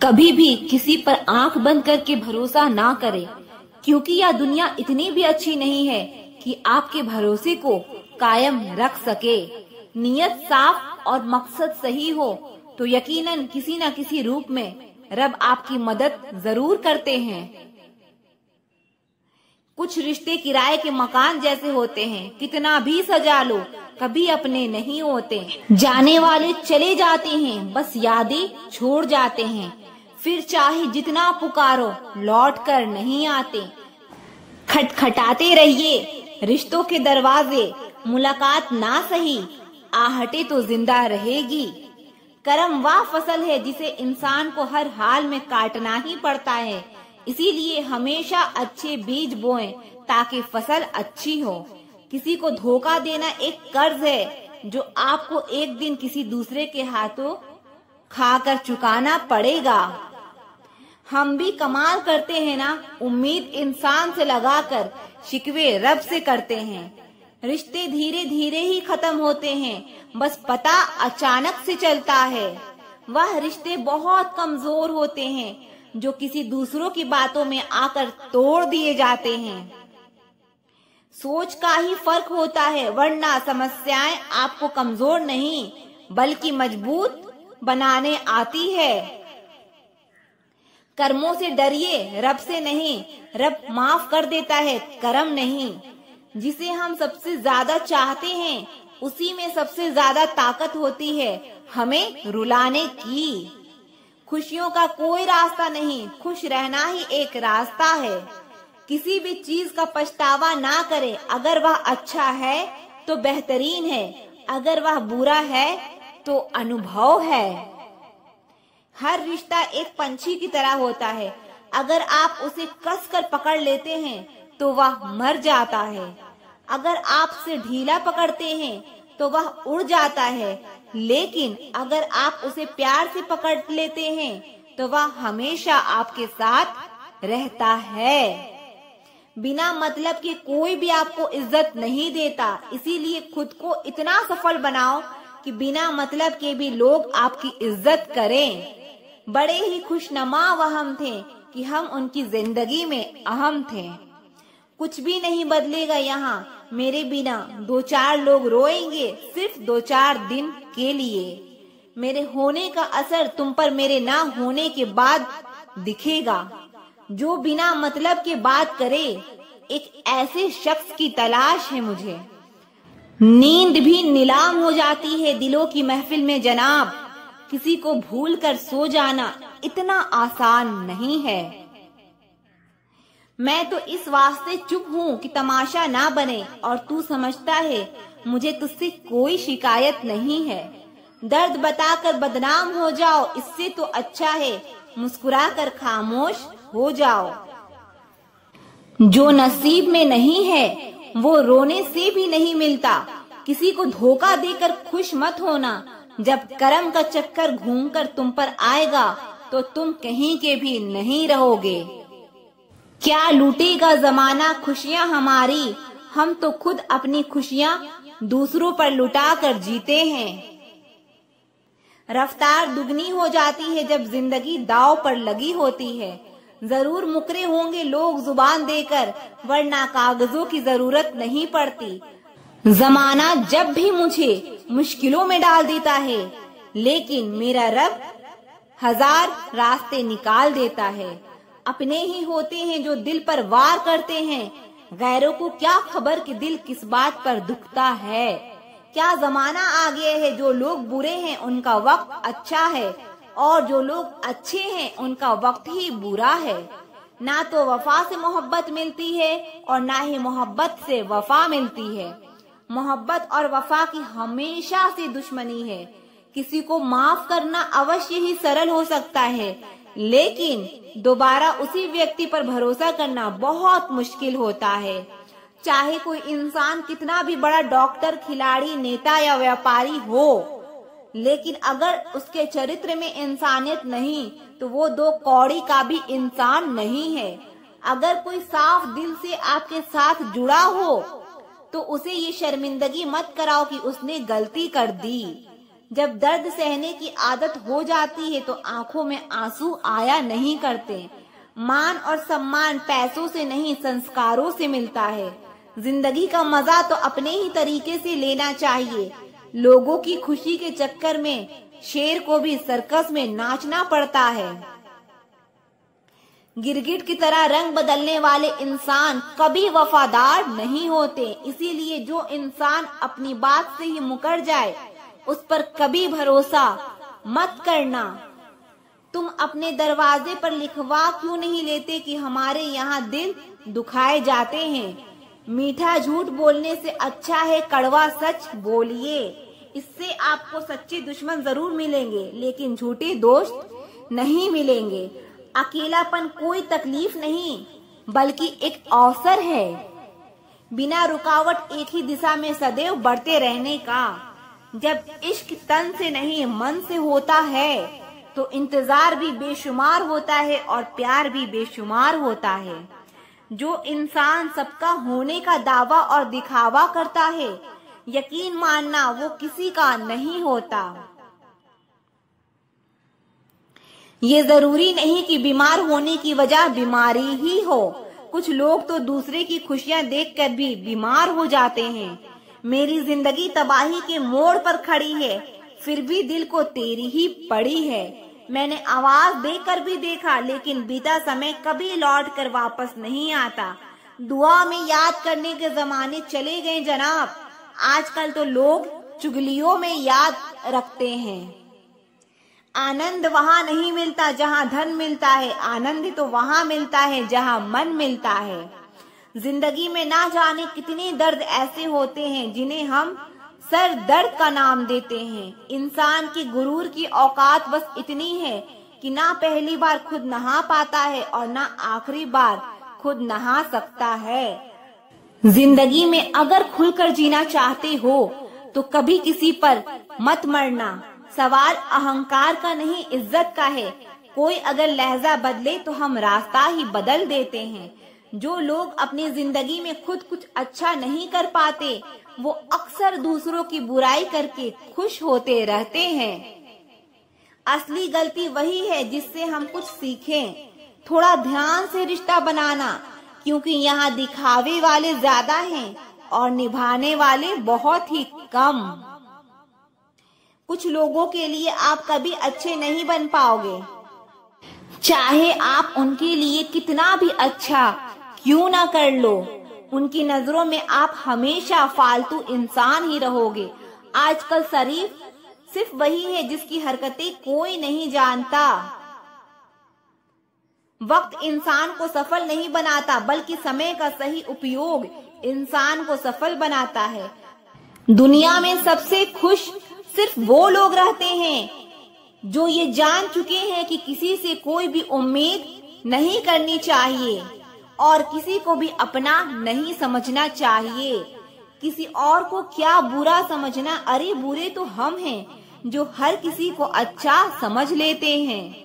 कभी भी किसी पर आंख बंद करके भरोसा ना करें, क्योंकि यह दुनिया इतनी भी अच्छी नहीं है कि आपके भरोसे को कायम रख सके। नियत साफ और मकसद सही हो तो यकीनन किसी न किसी रूप में रब आपकी मदद जरूर करते हैं। कुछ रिश्ते किराए के मकान जैसे होते हैं, कितना भी सजा लो कभी अपने नहीं होते। जाने वाले चले जाते हैं, बस यादें छोड़ जाते हैं। फिर चाहे जितना पुकारो लौट कर नहीं आते। खटखटाते रहिए रिश्तों के दरवाजे, मुलाकात ना सही आहटे तो जिंदा रहेगी। कर्म वह फसल है जिसे इंसान को हर हाल में काटना ही पड़ता है। इसीलिए हमेशा अच्छे बीज बोएं ताकि फसल अच्छी हो। किसी को धोखा देना एक कर्ज है जो आपको एक दिन किसी दूसरे के हाथों खाकर चुकाना पड़ेगा। हम भी कमाल करते हैं ना, उम्मीद इंसान से लगाकर शिकवे रब से करते हैं। रिश्ते धीरे धीरे ही खत्म होते हैं, बस पता अचानक से चलता है। वह रिश्ते बहुत कमजोर होते हैं जो किसी दूसरों की बातों में आकर तोड़ दिए जाते हैं। सोच का ही फर्क होता है, वरना समस्याएं आपको कमजोर नहीं बल्कि मजबूत बनाने आती है। कर्मों से डरिए, रब से नहीं। रब माफ कर देता है, कर्म नहीं। जिसे हम सबसे ज्यादा चाहते हैं उसी में सबसे ज्यादा ताकत होती है हमें रुलाने की। खुशियों का कोई रास्ता नहीं, खुश रहना ही एक रास्ता है। किसी भी चीज का पछतावा ना करे। अगर वह अच्छा है तो बेहतरीन है, अगर वह बुरा है तो अनुभव है। हर रिश्ता एक पंछी की तरह होता है, अगर आप उसे कसकर पकड़ लेते हैं तो वह मर जाता है। अगर आप उसे ढीला पकड़ते हैं तो वह उड़ जाता है, लेकिन अगर आप उसे प्यार से पकड़ लेते हैं तो वह हमेशा आपके साथ रहता है। बिना मतलब के कोई भी आपको इज्जत नहीं देता, इसीलिए खुद को इतना सफल बनाओ कि बिना मतलब के भी लोग आपकी इज्जत करें। बड़े ही खुशनुमा वह हम थे कि हम उनकी जिंदगी में अहम थे। कुछ भी नहीं बदलेगा यहाँ मेरे बिना, दो चार लोग रोएंगे सिर्फ दो चार दिन के लिए। मेरे होने का असर तुम पर मेरे ना होने के बाद दिखेगा। जो बिना मतलब के बात करे, एक ऐसे शख्स की तलाश है मुझे। नींद भी नीलाम हो जाती है दिलों की महफिल में जनाब। किसी को भूल कर सो जाना इतना आसान नहीं है। मैं तो इस वास्ते चुप हूँ कि तमाशा ना बने, और तू समझता है मुझे तुझसे कोई शिकायत नहीं है। दर्द बताकर बदनाम हो जाओ, इससे तो अच्छा है मुस्कुरा कर खामोश हो जाओ। जो नसीब में नहीं है वो रोने से भी नहीं मिलता। किसी को धोखा देकर खुश मत होना, जब कर्म का चक्कर घूमकर तुम पर आएगा तो तुम कहीं के भी नहीं रहोगे। क्या लूटेगा जमाना खुशियाँ हमारी, हम तो खुद अपनी खुशियाँ दूसरों पर लुटा कर जीते हैं। रफ्तार दुगनी हो जाती है जब जिंदगी दांव पर लगी होती है। जरूर मुकरे होंगे लोग जुबान देकर, वरना कागजों की जरूरत नहीं पड़ती। जमाना जब भी मुझे मुश्किलों में डाल देता है, लेकिन मेरा रब हजार रास्ते निकाल देता है। अपने ही होते हैं जो दिल पर वार करते हैं, गैरों को क्या खबर कि दिल किस बात पर दुखता है। क्या जमाना आ गया है, जो लोग बुरे हैं उनका वक्त अच्छा है, और जो लोग अच्छे हैं उनका वक्त ही बुरा है। ना तो वफा से मोहब्बत मिलती है और ना ही मोहब्बत से वफा मिलती है। मोहब्बत और वफा की हमेशा से दुश्मनी है। किसी को माफ करना अवश्य ही सरल हो सकता है, लेकिन दोबारा उसी व्यक्ति पर भरोसा करना बहुत मुश्किल होता है। चाहे कोई इंसान कितना भी बड़ा डॉक्टर, खिलाड़ी, नेता या व्यापारी हो, लेकिन अगर उसके चरित्र में इंसानियत नहीं तो वो दो कौड़ी का भी इंसान नहीं है। अगर कोई साफ दिल से आपके साथ जुड़ा हो तो उसे ये शर्मिंदगी मत कराओ कि उसने गलती कर दी। जब दर्द सहने की आदत हो जाती है तो आंखों में आंसू आया नहीं करते। मान और सम्मान पैसों से नहीं, संस्कारों से मिलता है। जिंदगी का मजा तो अपने ही तरीके से लेना चाहिए। लोगों की खुशी के चक्कर में शेर को भी सर्कस में नाचना पड़ता है। गिरगिट की तरह रंग बदलने वाले इंसान कभी वफादार नहीं होते। इसीलिए जो इंसान अपनी बात से ही मुकर जाए उस पर कभी भरोसा मत करना। तुम अपने दरवाजे पर लिखवा क्यों नहीं लेते कि हमारे यहाँ दिल दुखाए जाते हैं। मीठा झूठ बोलने से अच्छा है कड़वा सच बोलिए। इससे आपको सच्चे दुश्मन जरूर मिलेंगे लेकिन झूठे दोस्त नहीं मिलेंगे। अकेलापन कोई तकलीफ नहीं बल्कि एक अवसर है, बिना रुकावट एक ही दिशा में सदैव बढ़ते रहने का। जब इश्क तन से नहीं मन से होता है तो इंतजार भी बेशुमार होता है और प्यार भी बेशुमार होता है। जो इंसान सबका होने का दावा और दिखावा करता है, यकीन मानना वो किसी का नहीं होता। ये जरूरी नहीं कि बीमार होने की वजह बीमारी ही हो। कुछ लोग तो दूसरे की खुशियां देखकर भी बीमार हो जाते हैं। मेरी जिंदगी तबाही के मोड़ पर खड़ी है, फिर भी दिल को तेरी ही पड़ी है। मैंने आवाज देकर भी देखा लेकिन बीता समय कभी लौट कर वापस नहीं आता। दुआ में याद करने के जमाने चले गए जनाब। आजकल तो लोग चुगलियों में याद रखते हैं। आनंद वहाँ नहीं मिलता जहाँ धन मिलता है, आनंद तो वहाँ मिलता है जहाँ मन मिलता है। जिंदगी में ना जाने कितने दर्द ऐसे होते हैं जिन्हें हम सर दर्द का नाम देते हैं। इंसान की गुरूर की औकात बस इतनी है कि ना पहली बार खुद नहा पाता है और ना आखिरी बार खुद नहा सकता है। जिंदगी में अगर खुलकर जीना चाहते हो तो कभी किसी पर मत मरना। सवाल अहंकार का नहीं इज्जत का है। कोई अगर लहजा बदले तो हम रास्ता ही बदल देते हैं। जो लोग अपनी जिंदगी में खुद कुछ अच्छा नहीं कर पाते वो अक्सर दूसरों की बुराई करके खुश होते रहते हैं। असली गलती वही है जिससे हम कुछ सीखें। थोड़ा ध्यान से रिश्ता बनाना, क्योंकि यहाँ दिखावे वाले ज्यादा हैं और निभाने वाले बहुत ही कम। कुछ लोगों के लिए आप कभी अच्छे नहीं बन पाओगे, चाहे आप उनके लिए कितना भी अच्छा क्यों ना कर लो। उनकी नजरों में आप हमेशा फालतू इंसान ही रहोगे। आजकल शरीफ सिर्फ वही है जिसकी हरकतें कोई नहीं जानता। वक्त इंसान को सफल नहीं बनाता बल्कि समय का सही उपयोग इंसान को सफल बनाता है। दुनिया में सबसे खुश सिर्फ वो लोग रहते हैं जो ये जान चुके हैं कि किसी से कोई भी उम्मीद नहीं करनी चाहिए और किसी को भी अपना नहीं समझना चाहिए। किसी और को क्या बुरा समझना, अरे बुरे तो हम हैं जो हर किसी को अच्छा समझ लेते हैं।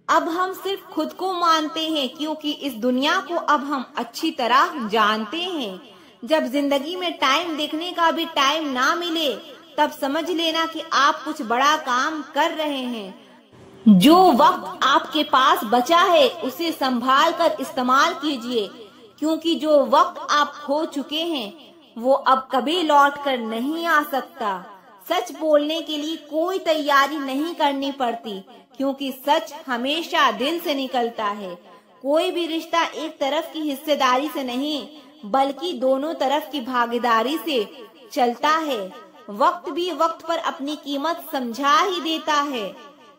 अब हम सिर्फ खुद को मानते हैं क्योंकि इस दुनिया को अब हम अच्छी तरह जानते हैं। जब जिंदगी में टाइम देखने का भी टाइम ना मिले तब समझ लेना कि आप कुछ बड़ा काम कर रहे हैं। जो वक्त आपके पास बचा है उसे संभाल कर इस्तेमाल कीजिए, क्योंकि जो वक्त आप खो चुके हैं वो अब कभी लौट कर नहीं आ सकता। सच बोलने के लिए कोई तैयारी नहीं करनी पड़ती, क्योंकि सच हमेशा दिल से निकलता है। कोई भी रिश्ता एक तरफ की हिस्सेदारी से नहीं बल्कि दोनों तरफ की भागीदारी से चलता है। वक्त भी वक्त पर अपनी कीमत समझा ही देता है।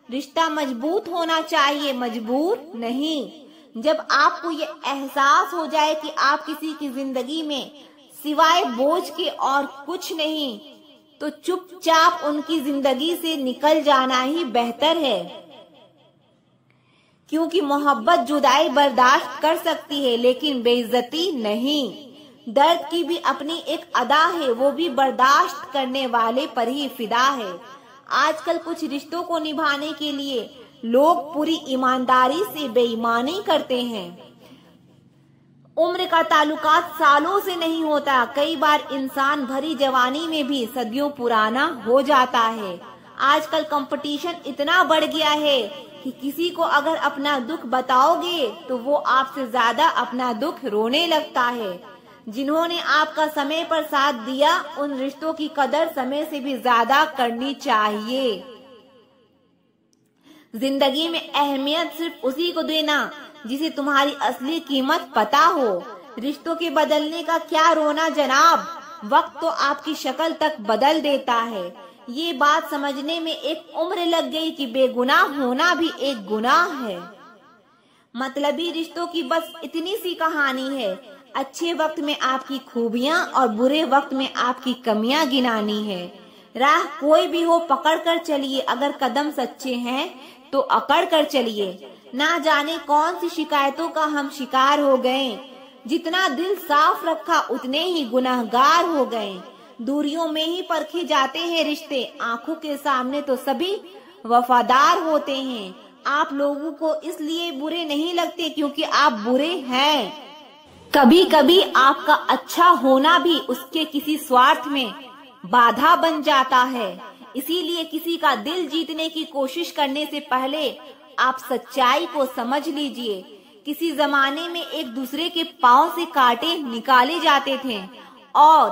रिश्ता मजबूत होना चाहिए, मजबूर नहीं। जब आपको ये एहसास हो जाए कि आप किसी की जिंदगी में सिवाय बोझ के और कुछ नहीं, तो चुपचाप उनकी जिंदगी से निकल जाना ही बेहतर है, क्योंकि मोहब्बत जुदाई बर्दाश्त कर सकती है लेकिन बेइज्जती नहीं। दर्द की भी अपनी एक अदा है, वो भी बर्दाश्त करने वाले पर ही फिदा है। आजकल कुछ रिश्तों को निभाने के लिए लोग पूरी ईमानदारी से बेईमानी करते हैं उम्र का ताल्लुकात सालों से नहीं होता, कई बार इंसान भरी जवानी में भी सदियों पुराना हो जाता है। आजकल कंपटीशन इतना बढ़ गया है कि किसी को अगर अपना दुख बताओगे तो वो आपसे ज्यादा अपना दुख रोने लगता है। जिन्होंने आपका समय पर साथ दिया, उन रिश्तों की कदर समय से भी ज्यादा करनी चाहिए। जिंदगी में अहमियत सिर्फ उसी को देना जिसे तुम्हारी असली कीमत पता हो। रिश्तों के बदलने का क्या रोना जनाब, वक्त तो आपकी शक्ल तक बदल देता है। ये बात समझने में एक उम्र लग गई कि बेगुनाह होना भी एक गुनाह है। मतलबी रिश्तों की बस इतनी सी कहानी है। अच्छे वक्त में आपकी खूबियां और बुरे वक्त में आपकी कमियां गिनानी है। राह कोई भी हो पकड़ कर चलिए, अगर कदम सच्चे हैं तो अकड़ कर चलिए। ना जाने कौन सी शिकायतों का हम शिकार हो गए। जितना दिल साफ रखा उतने ही गुनहगार हो गए। दूरियों में ही परखे जाते हैं रिश्ते, आंखों के सामने तो सभी वफादार होते हैं। आप लोगों को इसलिए बुरे नहीं लगते क्योंकि आप बुरे हैं। कभी कभी आपका अच्छा होना भी उसके किसी स्वार्थ में बाधा बन जाता है। इसीलिए किसी का दिल जीतने की कोशिश करने से पहले आप सच्चाई को समझ लीजिए। किसी जमाने में एक दूसरे के पांव से कांटे निकाले जाते थे और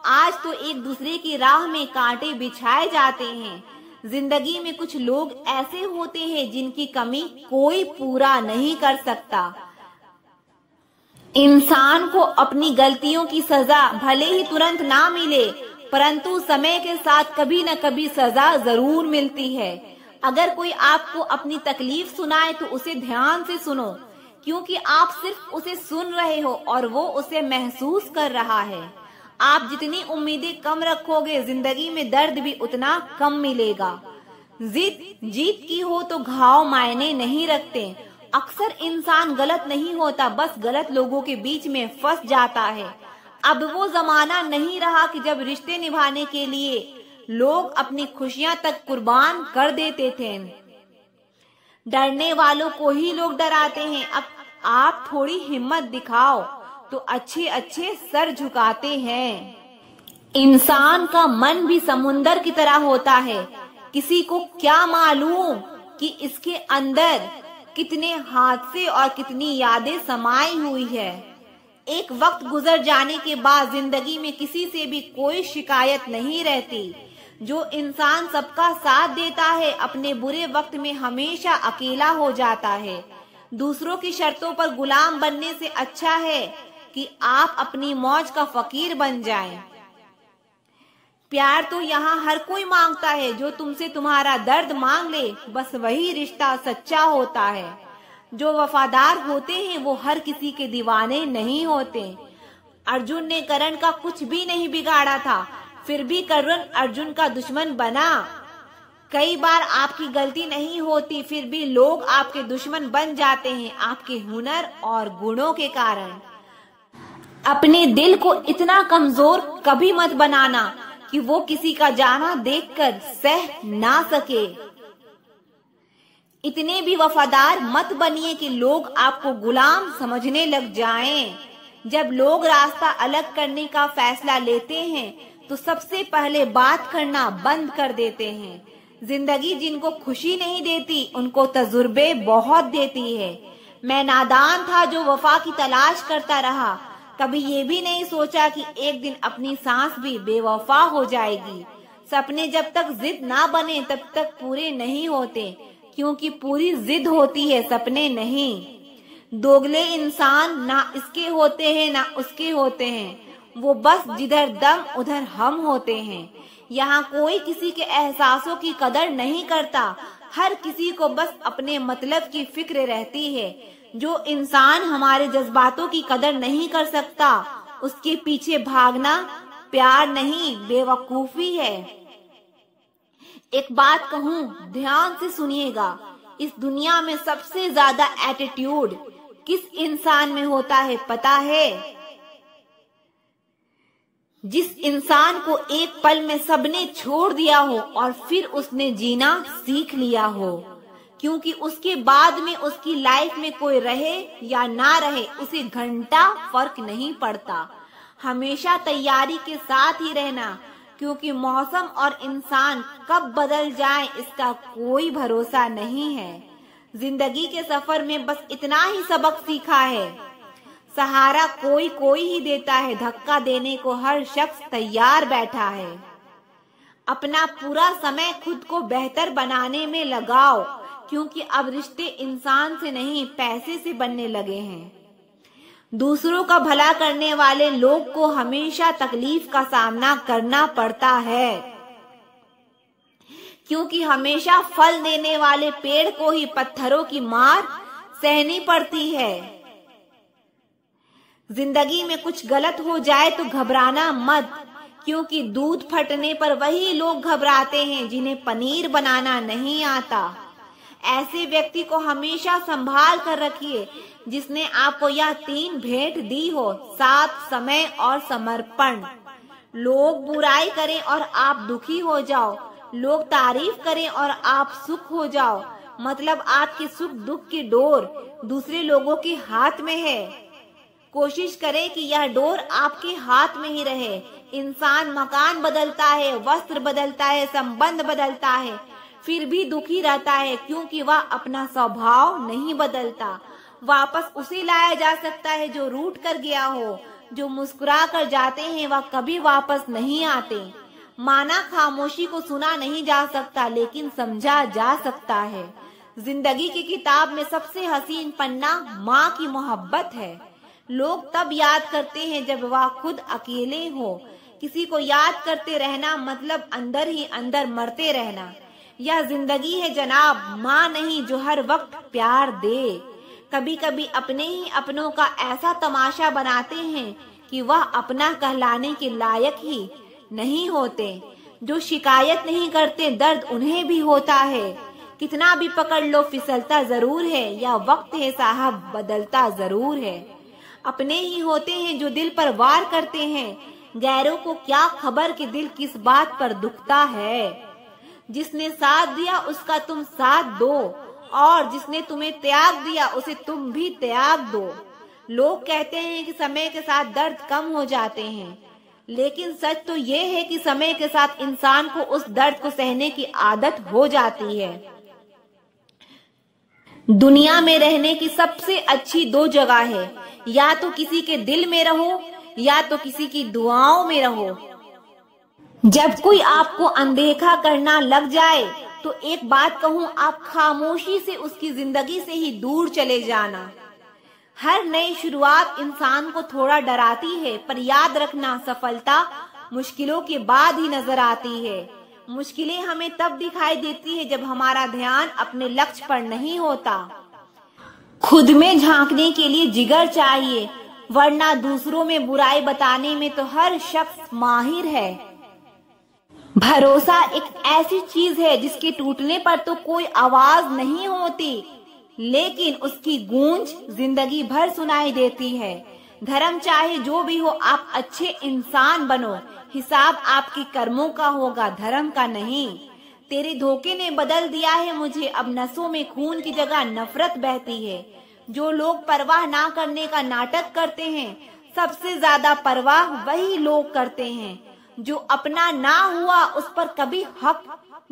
आज तो एक दूसरे की राह में कांटे बिछाए जाते हैं। जिंदगी में कुछ लोग ऐसे होते हैं जिनकी कमी कोई पूरा नहीं कर सकता। इंसान को अपनी गलतियों की सजा भले ही तुरंत ना मिले, परंतु समय के साथ कभी न कभी सजा जरूर मिलती है। अगर कोई आपको अपनी तकलीफ सुनाए तो उसे ध्यान से सुनो, क्योंकि आप सिर्फ उसे सुन रहे हो और वो उसे महसूस कर रहा है। आप जितनी उम्मीदें कम रखोगे, जिंदगी में दर्द भी उतना कम मिलेगा। जीत की हो तो घाव मायने नहीं रखते। अक्सर इंसान गलत नहीं होता, बस गलत लोगों के बीच में फंस जाता है। अब वो जमाना नहीं रहा कि जब रिश्ते निभाने के लिए लोग अपनी खुशियां तक कुर्बान कर देते थे। डरने वालों को ही लोग डराते हैं। अब आप थोड़ी हिम्मत दिखाओ तो अच्छे अच्छे सर झुकाते हैं। इंसान का मन भी समुंदर की तरह होता है। किसी को क्या मालूम कि इसके अंदर कितने हादसे और कितनी यादें समाई हुई है। एक वक्त गुजर जाने के बाद जिंदगी में किसी से भी कोई शिकायत नहीं रहती। जो इंसान सबका साथ देता है, अपने बुरे वक्त में हमेशा अकेला हो जाता है। दूसरों की शर्तों पर गुलाम बनने से अच्छा है कि आप अपनी मौज का फकीर बन जाएं। प्यार तो यहाँ हर कोई मांगता है। जो तुमसे तुम्हारा दर्द मांग ले, बस वही रिश्ता सच्चा होता है। जो वफादार होते हैं वो हर किसी के दीवाने नहीं होते। अर्जुन ने कर्ण का कुछ भी नहीं बिगाड़ा था, फिर भी कर्ण अर्जुन का दुश्मन बना। कई बार आपकी गलती नहीं होती, फिर भी लोग आपके दुश्मन बन जाते हैं आपके हुनर और गुणों के कारण। अपने दिल को इतना कमजोर कभी मत बनाना कि वो किसी का जाना देखकर सह ना सके। इतने भी वफादार मत बनिए कि लोग आपको गुलाम समझने लग जाएं। जब लोग रास्ता अलग करने का फैसला लेते हैं तो सबसे पहले बात करना बंद कर देते हैं। जिंदगी जिनको खुशी नहीं देती उनको तजुर्बे बहुत देती है। मैं नादान था जो वफा की तलाश करता रहा, कभी ये भी नहीं सोचा कि एक दिन अपनी सांस भी बेवफा हो जाएगी। सपने जब तक जिद ना बने तब तक पूरे नहीं होते, क्योंकि पूरी जिद होती है, सपने नहीं। दोगले इंसान ना इसके होते हैं ना उसके होते हैं, वो बस जिधर दम उधर हम होते हैं। यहाँ कोई किसी के एहसासों की कदर नहीं करता, हर किसी को बस अपने मतलब की फिक्र रहती है। जो इंसान हमारे जज्बातों की कदर नहीं कर सकता, उसके पीछे भागना प्यार नहीं बेवकूफी है। एक बात कहूँ, ध्यान से सुनिएगा। इस दुनिया में सबसे ज्यादा एटीट्यूड किस इंसान में होता है पता है? जिस इंसान को एक पल में सबने छोड़ दिया हो और फिर उसने जीना सीख लिया हो। क्योंकि उसके बाद में उसकी लाइफ में कोई रहे या ना रहे उसे घंटा फर्क नहीं पड़ता। हमेशा तैयारी के साथ ही रहना, क्योंकि मौसम और इंसान कब बदल जाए इसका कोई भरोसा नहीं है। जिंदगी के सफर में बस इतना ही सबक सीखा है, सहारा कोई कोई ही देता है, धक्का देने को हर शख्स तैयार बैठा है। अपना पूरा समय खुद को बेहतर बनाने में लगाओ, क्योंकि अब रिश्ते इंसान से नहीं पैसे से बनने लगे हैं। दूसरों का भला करने वाले लोग को हमेशा तकलीफ का सामना करना पड़ता है, क्योंकि हमेशा फल देने वाले पेड़ को ही पत्थरों की मार सहनी पड़ती है। जिंदगी में कुछ गलत हो जाए तो घबराना मत, क्योंकि दूध फटने पर वही लोग घबराते हैं जिन्हें पनीर बनाना नहीं आता। ऐसे व्यक्ति को हमेशा संभाल कर रखिए जिसने आपको यह 3 भेंट दी हो, साथ, समय और समर्पण। लोग बुराई करें और आप दुखी हो जाओ, लोग तारीफ करें और आप सुख हो जाओ, मतलब आपके सुख दुख की डोर दूसरे लोगों के हाथ में है। कोशिश करें कि यह डोर आपके हाथ में ही रहे। इंसान मकान बदलता है, वस्त्र बदलता है, संबंध बदलता है, फिर भी दुखी रहता है, क्योंकि वह अपना स्वभाव नहीं बदलता। वापस उसे लाया जा सकता है जो रूठ कर गया हो। जो मुस्कुरा कर जाते हैं वह कभी वापस नहीं आते। माना खामोशी को सुना नहीं जा सकता, लेकिन समझा जा सकता है। जिंदगी की किताब में सबसे हसीन पन्ना माँ की मोहब्बत है। लोग तब याद करते हैं जब वह खुद अकेले हो। किसी को याद करते रहना मतलब अंदर ही अंदर मरते रहना। यह जिंदगी है जनाब, माँ नहीं जो हर वक्त प्यार दे। कभी कभी अपने ही अपनों का ऐसा तमाशा बनाते हैं कि वह अपना कहलाने के लायक ही नहीं होते। जो शिकायत नहीं करते दर्द उन्हें भी होता है। कितना भी पकड़ लो फिसलता जरूर है, या वक्त है साहब बदलता जरूर है। अपने ही होते हैं जो दिल पर वार करते हैं, गैरों को क्या खबर कि दिल किस बात पर दुखता है। जिसने साथ दिया उसका तुम साथ दो, और जिसने तुम्हें त्याग दिया उसे तुम भी त्याग दो। लोग कहते हैं कि समय के साथ दर्द कम हो जाते हैं, लेकिन सच तो ये है कि समय के साथ इंसान को उस दर्द को सहने की आदत हो जाती है। दुनिया में रहने की सबसे अच्छी 2 जगह है, या तो किसी के दिल में रहो या तो किसी की दुआओं में रहो। जब कोई आपको अनदेखा करना लग जाए तो एक बात कहूँ, आप खामोशी से उसकी जिंदगी से ही दूर चले जाना। हर नई शुरुआत इंसान को थोड़ा डराती है, पर याद रखना सफलता मुश्किलों के बाद ही नजर आती है। मुश्किलें हमें तब दिखाई देती है जब हमारा ध्यान अपने लक्ष्य पर नहीं होता। खुद में झांकने के लिए जिगर चाहिए, वरना दूसरों में बुराई बताने में तो हर शख्स माहिर है। भरोसा एक ऐसी चीज है जिसके टूटने पर तो कोई आवाज नहीं होती, लेकिन उसकी गूंज जिंदगी भर सुनाई देती है। धर्म चाहे जो भी हो, आप अच्छे इंसान बनो। हिसाब आपके कर्मों का होगा, धर्म का नहीं। तेरे धोखे ने बदल दिया है मुझे, अब नसों में खून की जगह नफरत बहती है। जो लोग परवाह ना करने का नाटक करते हैं, सबसे ज्यादा परवाह वही लोग करते हैं जो अपना ना हुआ उस पर कभी हक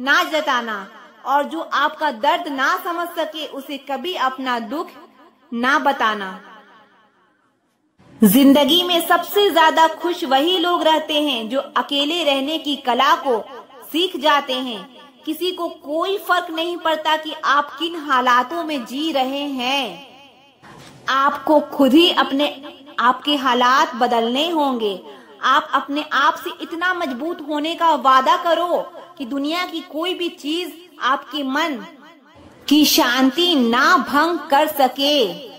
ना जताना, और जो आपका दर्द ना समझ सके उसे कभी अपना दुख ना बताना। जिंदगी में सबसे ज्यादा खुश वही लोग रहते हैं जो अकेले रहने की कला को सीख जाते हैं। किसी को कोई फर्क नहीं पड़ता कि आप किन हालातों में जी रहे हैं। आपको खुद ही आपके हालात बदलने होंगे। आप अपने आप से इतना मजबूत होने का वादा करो कि दुनिया की कोई भी चीज आपके मन की शांति ना भंग कर सके।